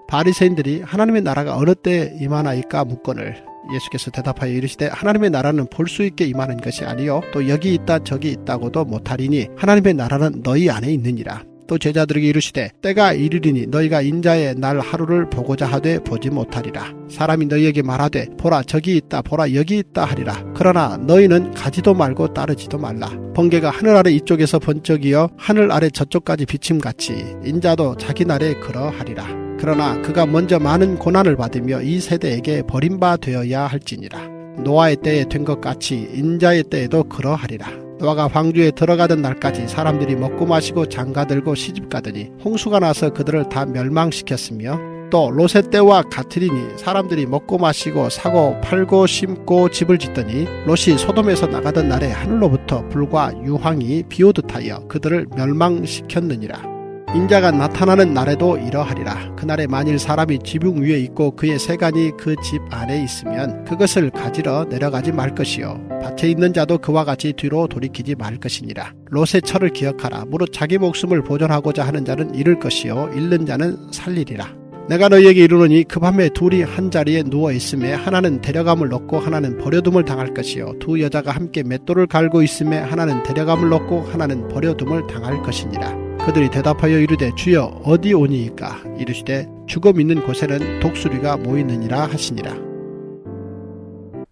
바리새인들이 하나님의 나라가 어느 때 임하나이까 묻거늘 예수께서 대답하여 이르시되 하나님의 나라는 볼 수 있게 임하는 것이 아니요 또 여기 있다 저기 있다고도 못하리니 하나님의 나라는 너희 안에 있느니라. 또 제자들에게 이르시되 때가 이르리니 너희가 인자의 날 하루를 보고자 하되 보지 못하리라. 사람이 너희에게 말하되 보라 저기 있다 보라 여기 있다 하리라. 그러나 너희는 가지도 말고 따르지도 말라. 번개가 하늘 아래 이쪽에서 번쩍이어 하늘 아래 저쪽까지 비침같이 인자도 자기 날에 그러하리라. 그러나 그가 먼저 많은 고난을 받으며 이 세대에게 버림바 되어야 할지니라. 노아의 때에 된 것 같이 인자의 때에도 그러하리라. 노아가 방주에 들어가던 날까지 사람들이 먹고 마시고 장가들고 시집가더니 홍수가 나서 그들을 다 멸망시켰으며 또 롯의 때와 같으리니 사람들이 먹고 마시고 사고 팔고 심고 집을 짓더니 롯이 소돔에서 나가던 날에 하늘로부터 불과 유황이 비오듯 하여 그들을 멸망시켰느니라. 인자가 나타나는 날에도 이러하리라. 그날에 만일 사람이 지붕 위에 있고 그의 세간이 그 집 안에 있으면 그것을 가지러 내려가지 말 것이요 밭에 있는 자도 그와 같이 뒤로 돌이키지 말 것이니라. 롯의 철을 기억하라. 무릇 자기 목숨을 보존하고자 하는 자는 잃을 것이요 잃는 자는 살리리라. 내가 너희에게 이르노니 그 밤에 둘이 한 자리에 누워 있음에 하나는 데려감을 얻고 하나는 버려둠을 당할 것이요 두 여자가 함께 맷돌을 갈고 있음에 하나는 데려감을 얻고 하나는 버려둠을 당할 것이니라. 그들이 대답하여 이르되 주여 어디 오니이까? 이르시되 죽음 있는 곳에는 독수리가 모이느니라 하시니라.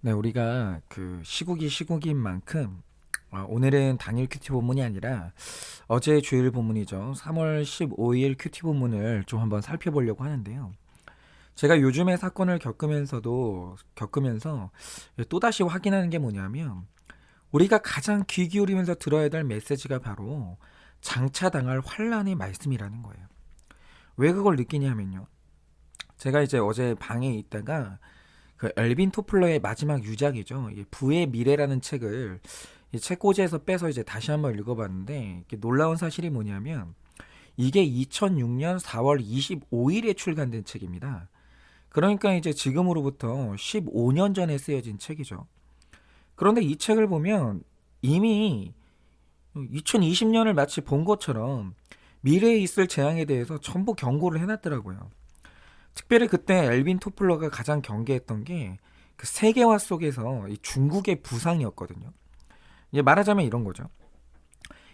네, 우리가 그 시국인 만큼 오늘은 당일 큐티 본문이 아니라 어제 주일 본문이죠. 3월 15일 큐티 본문을 좀 한번 살펴보려고 하는데요. 제가 요즘에 사건을 겪으면서 또다시 확인하는 게 뭐냐면 우리가 가장 귀 기울이면서 들어야 될 메시지가 바로 장차당할 환란의 말씀이라는 거예요. 왜 그걸 느끼냐면요. 제가 이제 어제 방에 있다가 그 엘빈 토플러의 마지막 유작이죠. 부의 미래라는 책을 이 책꽂이에서 빼서 이제 다시 한번 읽어봤는데 놀라운 사실이 뭐냐면 이게 2006년 4월 25일에 출간된 책입니다. 그러니까 이제 지금으로부터 15년 전에 쓰여진 책이죠. 그런데 이 책을 보면 이미 2020년을 마치 본 것처럼 미래에 있을 재앙에 대해서 전부 경고를 해놨더라고요. 특별히 그때 엘빈 토플러가 가장 경계했던 게 그 세계화 속에서 이 중국의 부상이었거든요. 이제 말하자면 이런 거죠.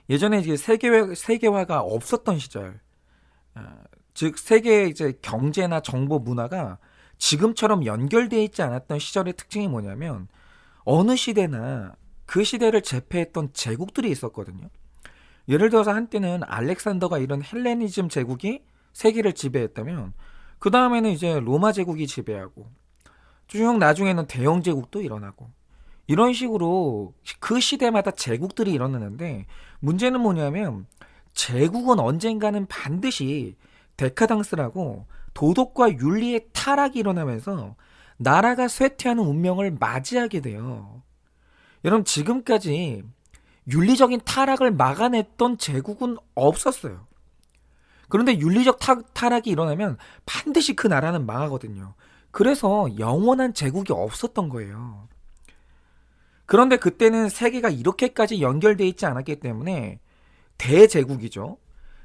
예전에 이제 세계화가 없었던 시절, 즉 세계 이제 경제나 정보 문화가 지금처럼 연결되어 있지 않았던 시절의 특징이 뭐냐면 어느 시대나 그 시대를 제패했던 제국들이 있었거든요. 예를 들어서 한때는 알렉산더가 이런 헬레니즘 제국이 세계를 지배했다면 그 다음에는 이제 로마 제국이 지배하고 쭉 나중에는 대영 제국도 일어나고 이런 식으로 그 시대마다 제국들이 일어나는데 문제는 뭐냐면 제국은 언젠가는 반드시 데카당스라고 도덕과 윤리의 타락이 일어나면서 나라가 쇠퇴하는 운명을 맞이하게 돼요. 여러분 지금까지 윤리적인 타락을 막아냈던 제국은 없었어요. 그런데 윤리적 타락이 일어나면 반드시 그 나라는 망하거든요. 그래서 영원한 제국이 없었던 거예요. 그런데 그때는 세계가 이렇게까지 연결되어 있지 않았기 때문에 대제국이죠.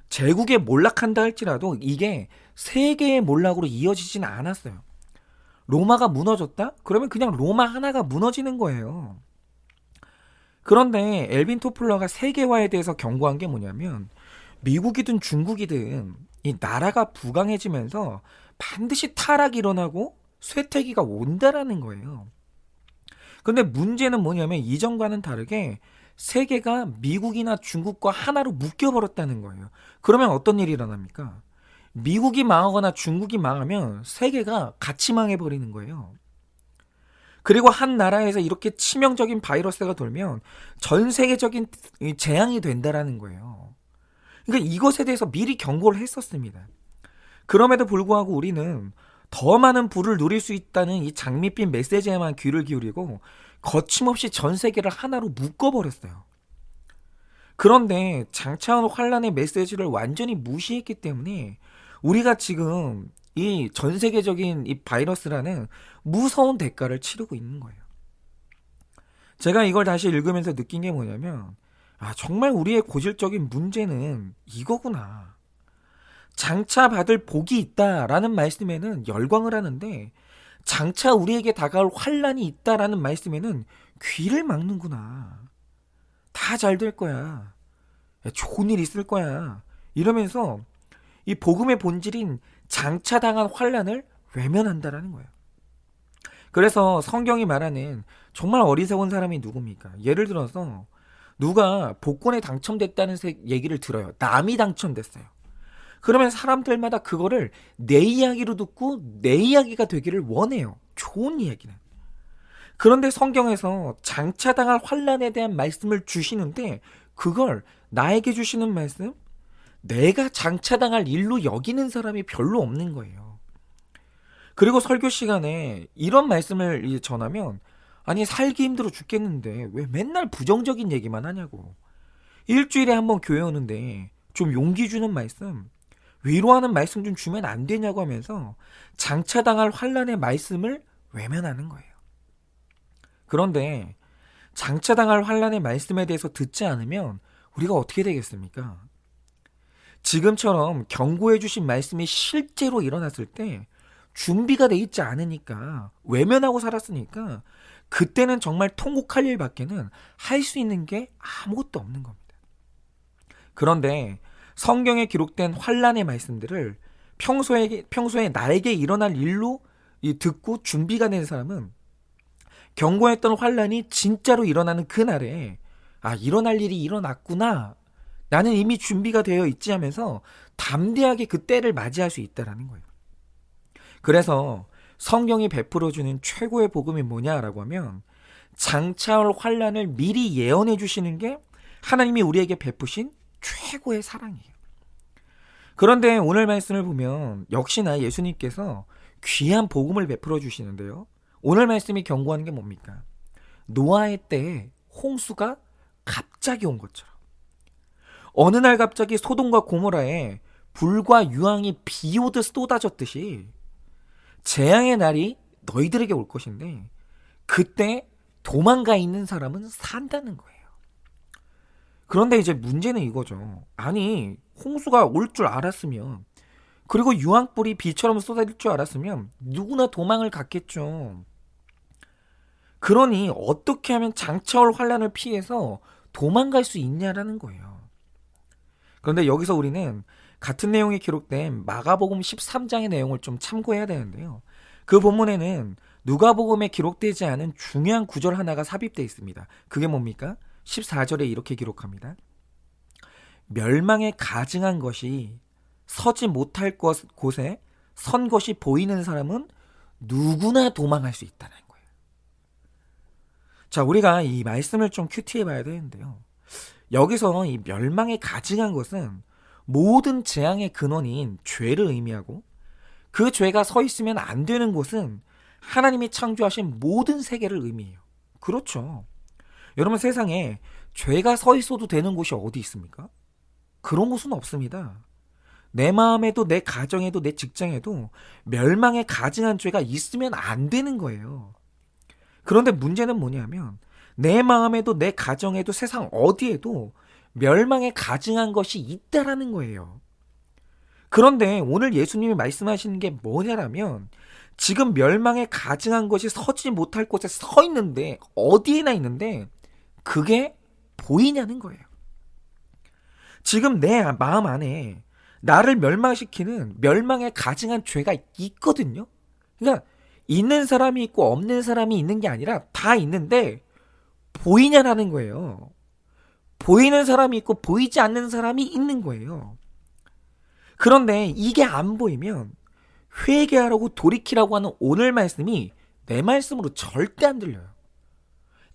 제국에 몰락한다 할지라도 이게 세계의 몰락으로 이어지진 않았어요. 로마가 무너졌다? 그러면 그냥 로마 하나가 무너지는 거예요. 그런데 엘빈 토플러가 세계화에 대해서 경고한 게 뭐냐면 미국이든 중국이든 이 나라가 부강해지면서 반드시 타락이 일어나고 쇠퇴기가 온다라는 거예요. 근데 문제는 뭐냐면 이전과는 다르게 세계가 미국이나 중국과 하나로 묶여버렸다는 거예요. 그러면 어떤 일이 일어납니까? 미국이 망하거나 중국이 망하면 세계가 같이 망해버리는 거예요. 그리고 한 나라에서 이렇게 치명적인 바이러스가 돌면 전 세계적인 재앙이 된다라는 거예요. 그러니까 이것에 대해서 미리 경고를 했었습니다. 그럼에도 불구하고 우리는 더 많은 부를 누릴 수 있다는 이 장밋빛 메시지에만 귀를 기울이고 거침없이 전 세계를 하나로 묶어버렸어요. 그런데 장차원 환란의 메시지를 완전히 무시했기 때문에 우리가 지금 이 전 세계적인 이 바이러스라는 무서운 대가를 치르고 있는 거예요. 제가 이걸 다시 읽으면서 느낀 게 뭐냐면 정말 우리의 고질적인 문제는 이거구나. 장차 받을 복이 있다라는 말씀에는 열광을 하는데 장차 우리에게 다가올 환란이 있다라는 말씀에는 귀를 막는구나. 다 잘 될 거야. 좋은 일 있을 거야. 이러면서 이 복음의 본질인 장차 당한 환란을 외면한다라는 거예요. 그래서 성경이 말하는 정말 어리석은 사람이 누굽니까? 예를 들어서 누가 복권에 당첨됐다는 얘기를 들어요. 남이 당첨됐어요. 그러면 사람들마다 그거를 내 이야기로 듣고 내 이야기가 되기를 원해요. 좋은 이야기는. 그런데 성경에서 장차 당할 환란에 대한 말씀을 주시는데 그걸 나에게 주시는 말씀? 내가 장차 당할 일로 여기는 사람이 별로 없는 거예요. 그리고 설교 시간에 이런 말씀을 전하면 아니 살기 힘들어 죽겠는데 왜 맨날 부정적인 얘기만 하냐고. 일주일에 한 번 교회 오는데 좀 용기 주는 말씀, 위로하는 말씀 좀 주면 안 되냐고 하면서 장차 당할 환란의 말씀을 외면하는 거예요. 그런데 장차 당할 환란의 말씀에 대해서 듣지 않으면 우리가 어떻게 되겠습니까? 지금처럼 경고해 주신 말씀이 실제로 일어났을 때 준비가 돼 있지 않으니까 외면하고 살았으니까 그때는 정말 통곡할 일밖에는 할 수 있는 게 아무것도 없는 겁니다. 그런데 성경에 기록된 환란의 말씀들을 평소에 나에게 일어날 일로 듣고 준비가 된 사람은 경고했던 환란이 진짜로 일어나는 그날에 일어날 일이 일어났구나. 나는 이미 준비가 되어 있지 하면서 담대하게 그 때를 맞이할 수 있다는 거예요. 그래서 성경이 베풀어주는 최고의 복음이 뭐냐라고 하면 장차 올 환란을 미리 예언해 주시는 게 하나님이 우리에게 베푸신 최고의 사랑이에요. 그런데 오늘 말씀을 보면 역시나 예수님께서 귀한 복음을 베풀어 주시는데요. 오늘 말씀이 경고하는 게 뭡니까? 노아의 때에 홍수가 갑자기 온 것처럼 어느 날 갑자기 소돔과 고모라에 불과 유황이 비 오듯 쏟아졌듯이 재앙의 날이 너희들에게 올 것인데 그때 도망가 있는 사람은 산다는 거예요. 그런데 이제 문제는 이거죠. 아니 홍수가 올 줄 알았으면 그리고 유황불이 비처럼 쏟아질 줄 알았으면 누구나 도망을 갔겠죠. 그러니 어떻게 하면 장차 올 환란을 피해서 도망갈 수 있냐라는 거예요. 그런데 여기서 우리는 같은 내용이 기록된 마가복음 13장의 내용을 좀 참고해야 되는데요. 그 본문에는 누가복음에 기록되지 않은 중요한 구절 하나가 삽입되어 있습니다. 그게 뭡니까? 14절에 이렇게 기록합니다. 멸망에 가증한 것이 서지 못할 곳에 선 것이 보이는 사람은 누구나 도망할 수 있다는 거예요. 자, 우리가 이 말씀을 좀 큐티해 봐야 되는데요. 여기서 이 멸망에 가증한 것은 모든 재앙의 근원인 죄를 의미하고 그 죄가 서 있으면 안 되는 곳은 하나님이 창조하신 모든 세계를 의미해요. 그렇죠. 여러분 세상에 죄가 서 있어도 되는 곳이 어디 있습니까? 그런 곳은 없습니다. 내 마음에도 내 가정에도 내 직장에도 멸망에 가증한 죄가 있으면 안 되는 거예요. 그런데 문제는 뭐냐면 내 마음에도 내 가정에도 세상 어디에도 멸망에 가증한 것이 있다라는 거예요. 그런데 오늘 예수님이 말씀하시는 게 뭐냐라면 지금 멸망에 가증한 것이 서지 못할 곳에 서 있는데 어디에나 있는데 그게 보이냐는 거예요. 지금 내 마음 안에 나를 멸망시키는 멸망에 가증한 죄가 있거든요. 그러니까 있는 사람이 있고 없는 사람이 있는 게 아니라 다 있는데 보이냐라는 거예요. 보이는 사람이 있고 보이지 않는 사람이 있는 거예요. 그런데 이게 안 보이면 회개하라고 돌이키라고 하는 오늘 말씀이 내 말씀으로 절대 안 들려요.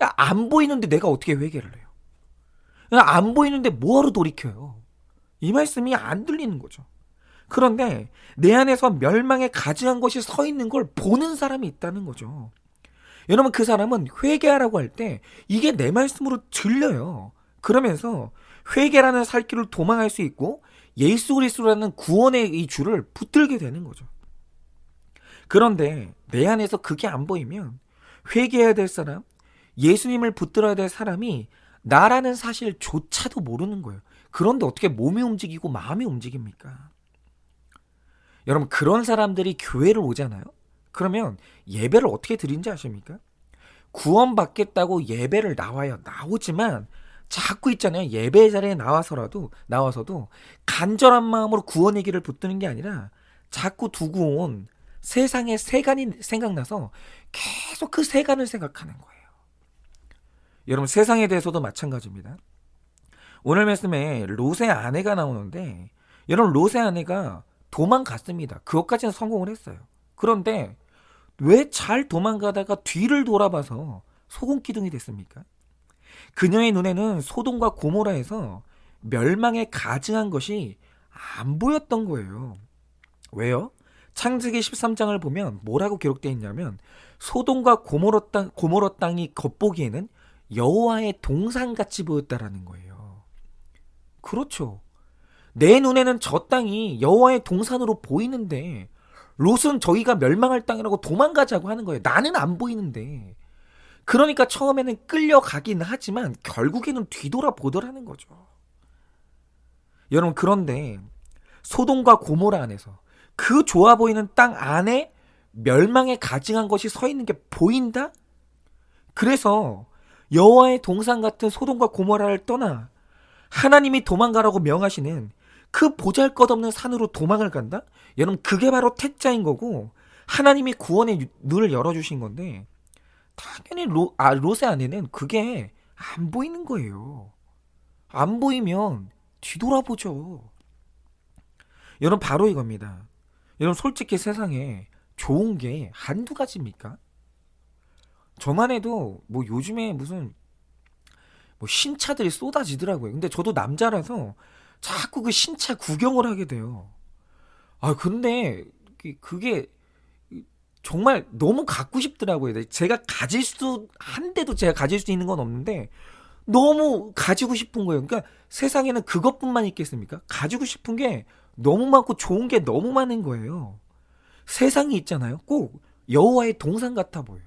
야, 안 보이는데 내가 어떻게 회개를 해요? 야, 안 보이는데 뭐하러 돌이켜요? 이 말씀이 안 들리는 거죠. 그런데 내 안에서 멸망에 가증한 것이 서 있는 걸 보는 사람이 있다는 거죠. 여러분 그 사람은 회개하라고 할 때 이게 내 말씀으로 들려요. 그러면서 회개라는 살길을 도망할 수 있고 예수 그리스도라는 구원의 이 줄을 붙들게 되는 거죠. 그런데 내 안에서 그게 안 보이면 회개해야 될 사람, 예수님을 붙들어야 될 사람이 나라는 사실조차도 모르는 거예요. 그런데 어떻게 몸이 움직이고 마음이 움직입니까? 여러분 그런 사람들이 교회를 오잖아요. 그러면 예배를 어떻게 드리는지 아십니까? 구원받겠다고 예배를 나와요. 나오지만 자꾸 있잖아요. 예배 자리에 나와서도 간절한 마음으로 구원 얘기를 붙드는 게 아니라 자꾸 두고 온 세상의 세간이 생각나서 계속 그 세간을 생각하는 거예요. 여러분 세상에 대해서도 마찬가지입니다. 오늘 말씀에 롯의 아내가 나오는데 여러분 롯의 아내가 도망갔습니다. 그것까지는 성공을 했어요. 그런데 왜 잘 도망가다가 뒤를 돌아봐서 소금 기둥이 됐습니까? 그녀의 눈에는 소돔과 고모라에서 멸망에 가증한 것이 안 보였던 거예요. 왜요? 창세기 13장을 보면 뭐라고 기록되어 있냐면 소돔과 고모라 땅이 겉보기에는 여호와의 동산같이 보였다라는 거예요. 그렇죠. 내 눈에는 저 땅이 여호와의 동산으로 보이는데 롯은 저희가 멸망할 땅이라고 도망가자고 하는 거예요. 나는 안 보이는데. 그러니까 처음에는 끌려가긴 하지만 결국에는 뒤돌아보더라는 거죠. 여러분 그런데 소돔과 고모라 안에서 그 좋아 보이는 땅 안에 멸망에 가증한 것이 서 있는 게 보인다? 그래서 여호와의 동산 같은 소돔과 고모라를 떠나 하나님이 도망가라고 명하시는 그 보잘것없는 산으로 도망을 간다? 여러분 그게 바로 택자인 거고 하나님이 구원의 눈을 열어주신 건데 당연히 롯의 아내는 그게 안 보이는 거예요. 안 보이면 뒤돌아보죠. 여러분 바로 이겁니다. 여러분 솔직히 세상에 좋은 게 한두 가지입니까? 저만 해도 뭐 요즘에 무슨 뭐 신차들이 쏟아지더라고요. 근데 저도 남자라서 자꾸 그 신차 구경을 하게 돼요. 아 근데 그게 정말 너무 갖고 싶더라고요. 제가 한데도 제가 가질 수 있는 건 없는데 너무 가지고 싶은 거예요. 그러니까 세상에는 그것뿐만 있겠습니까? 가지고 싶은 게 너무 많고 좋은 게 너무 많은 거예요. 세상이 있잖아요. 꼭 여호와의 동산 같아 보여요.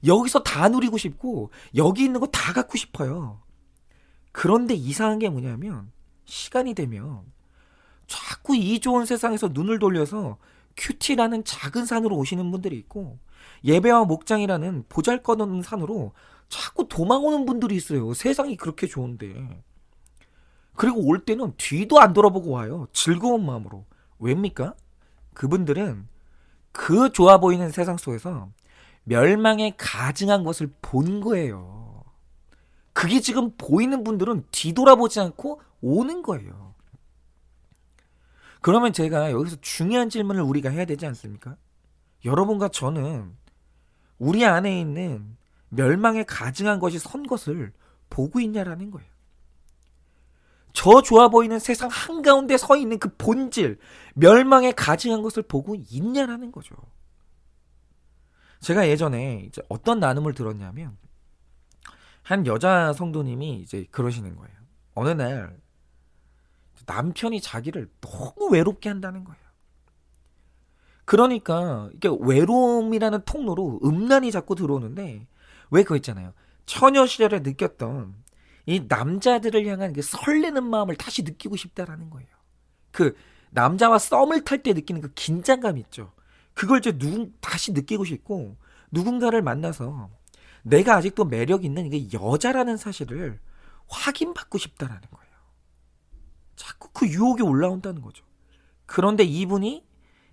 여기서 다 누리고 싶고 여기 있는 거 다 갖고 싶어요. 그런데 이상한 게 뭐냐면 시간이 되면 자꾸 이 좋은 세상에서 눈을 돌려서 큐티라는 작은 산으로 오시는 분들이 있고 예배와 목장이라는 보잘것없는 산으로 자꾸 도망오는 분들이 있어요. 세상이 그렇게 좋은데. 그리고 올 때는 뒤도 안 돌아보고 와요. 즐거운 마음으로. 왜입니까? 그분들은 그 좋아 보이는 세상 속에서 멸망에 가증한 것을 본 거예요. 그게 지금 보이는 분들은 뒤돌아보지 않고 오는 거예요. 그러면 제가 여기서 중요한 질문을 우리가 해야 되지 않습니까? 여러분과 저는 우리 안에 있는 멸망에 가증한 것이 선 것을 보고 있냐라는 거예요. 저 좋아 보이는 세상 한가운데 서 있는 그 본질, 멸망에 가증한 것을 보고 있냐라는 거죠. 제가 예전에 이제 어떤 나눔을 들었냐면 한 여자 성도님이 이제 그러시는 거예요. 어느 날 남편이 자기를 너무 외롭게 한다는 거예요. 그러니까 이게 외로움이라는 통로로 음란이 자꾸 들어오는데 왜 그거 있잖아요. 처녀 시절에 느꼈던 이 남자들을 향한 그 설레는 마음을 다시 느끼고 싶다라는 거예요. 그 남자와 썸을 탈 때 느끼는 그 긴장감 있죠. 그걸 이제 다시 느끼고 싶고 누군가를 만나서 내가 아직도 매력 있는 이게 여자라는 사실을 확인받고 싶다라는 거예요. 자꾸 그 유혹이 올라온다는 거죠. 그런데 이분이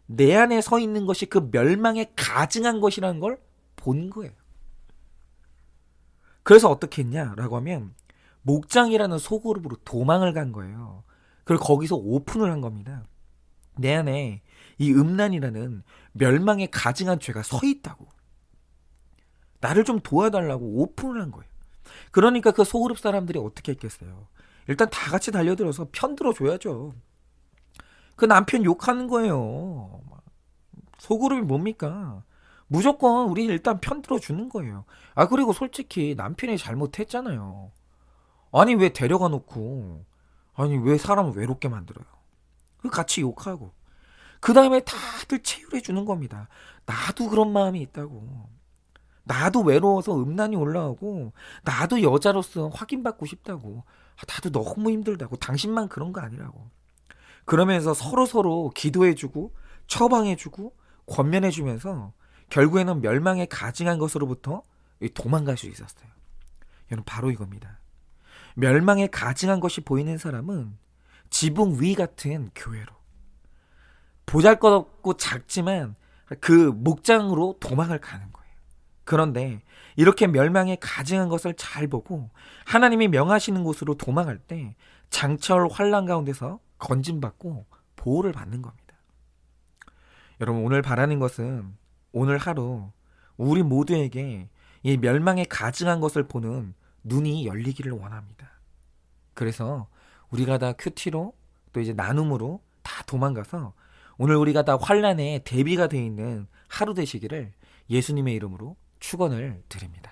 내 안에 서 있는 것이 그 멸망에 가증한 것이라는 걸 본 거예요. 그래서 어떻게 했냐라고 하면 목장이라는 소그룹으로 도망을 간 거예요. 그리고 거기서 오픈을 한 겁니다. 내 안에 이 음란이라는 멸망에 가증한 죄가 서 있다고. 나를 좀 도와달라고 오픈을 한 거예요. 그러니까 그 소그룹 사람들이 어떻게 했겠어요? 일단 다 같이 달려들어서 편 들어줘야죠. 그 남편 욕하는 거예요. 소그룹이 뭡니까? 무조건 우리 일단 편 들어주는 거예요. 아 그리고 솔직히 남편이 잘못했잖아요. 아니 왜 데려가 놓고 아니 왜 사람을 외롭게 만들어요? 같이 욕하고 그 다음에 다들 체휼해 주는 겁니다. 나도 그런 마음이 있다고. 나도 외로워서 음란이 올라오고 나도 여자로서 확인받고 싶다고. 나도 너무 힘들다고. 당신만 그런 거 아니라고. 그러면서 서로 기도해주고 처방해주고 권면해주면서 결국에는 멸망에 가증한 것으로부터 도망갈 수 있었어요. 여러분, 바로 이겁니다. 멸망에 가증한 것이 보이는 사람은 지붕 위 같은 교회로, 보잘것없고 작지만 그 목장으로 도망을 가는 거예요. 그런데 이렇게 멸망에 가증한 것을 잘 보고 하나님이 명하시는 곳으로 도망할 때 장차올 환난 가운데서 건짐받고 보호를 받는 겁니다. 여러분, 오늘 바라는 것은 오늘 하루 우리 모두에게 이 멸망에 가증한 것을 보는 눈이 열리기를 원합니다. 그래서 우리가 다 큐티로 또 이제 나눔으로 다 도망가서 오늘 우리가 다 환난에 대비가 되어 있는 하루 되시기를 예수님의 이름으로 축원을 드립니다.